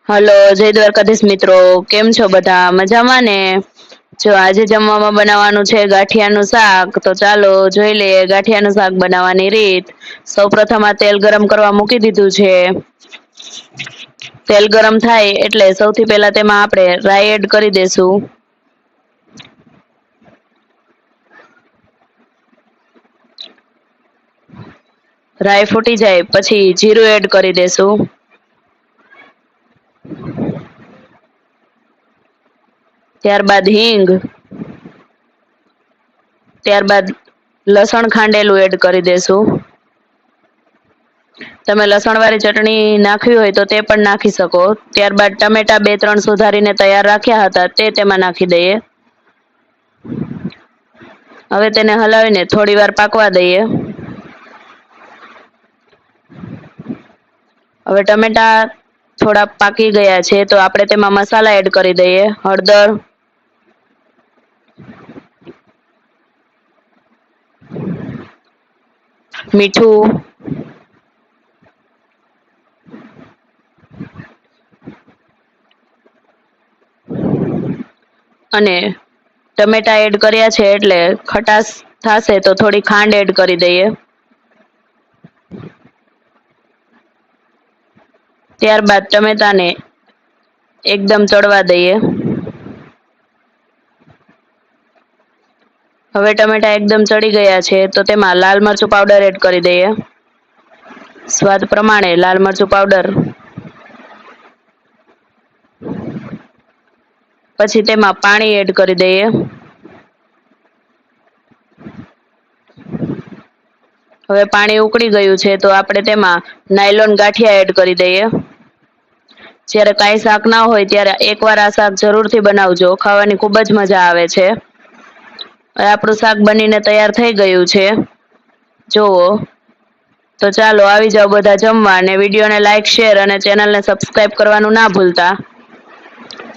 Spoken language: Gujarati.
હલો, જય દ્વારકાધીશ મિત્રો. કેમ છો બધા? મજામાં ને? જો આજે જમવામાં બનાવવાનું છે ગાંઠિયાનું શાક. તો ચાલો જોઈ લઈએ ગાંઠિયાનું શાક બનાવવાની રીત. સૌપ્રથમ આ તેલ ગરમ કરવા મૂકી દીધું છે. તેલ ગરમ થાય એટલે સૌથી પહેલા તેમાં આપણે રાઈ એડ કરી દેશું. રાઈ ફૂટી જાય પછી જીરું એડ કરી દેશું. ત્યારબાદ હિંગ. ત્યારબાદ લસણ ખાંડેલું એડ કરી દેશું. તમે લસણ વાળી ચટણી નાખવી હોય તો તે પણ નાખી શકો. ત્યારબાદ ટમેટા 2-3 સુધારીને તૈયાર રાખ્યા હતા તે તેમાં નાખી દઈએ. હવે તેને હલાવીને થોડી વાર પાકવા દઈએ. હવે ટમેટા થોડા પાકી ગયા છે તો આપણે તેમાં મસાલા એડ કરી દઈએ. હળદર, મીઠું, અને ટમેટા એડ કર્યા છે એટલે ખટાશ થાશે તો થોડી ખાંડ એડ કરી દઈએ. ત્યારબાદ ટમેટાને એકદમ ચડવા દઈએ. હવે ટમેટા એકદમ ચડી ગયા છે તો તેમાં લાલ મરચું પાવડર એડ કરી દઈએ. સ્વાદ પ્રમાણે લાલ મરચું પાવડર. પછી તેમાં પાણી એડ કરી દઈએ. હવે પાણી ઉકળી ગયું છે તો આપણે તેમાં નાયલોન ગાંઠિયા એડ કરી દઈએ. જ્યારે કાંઈ શાક ના હોય ત્યારે એકવાર આ શાક જરૂરથી બનાવજો. ખાવાની ખૂબ જ મજા આવે છે. હવે આપણું શાક બનીને તૈયાર થઈ ગયું છે. જોવો. તો ચાલો આવી જાવ બધા જમવા અને વિડીયોને લાઈક, શેર અને ચેનલને સબસ્ક્રાઇબ કરવાનું ના ભૂલતા.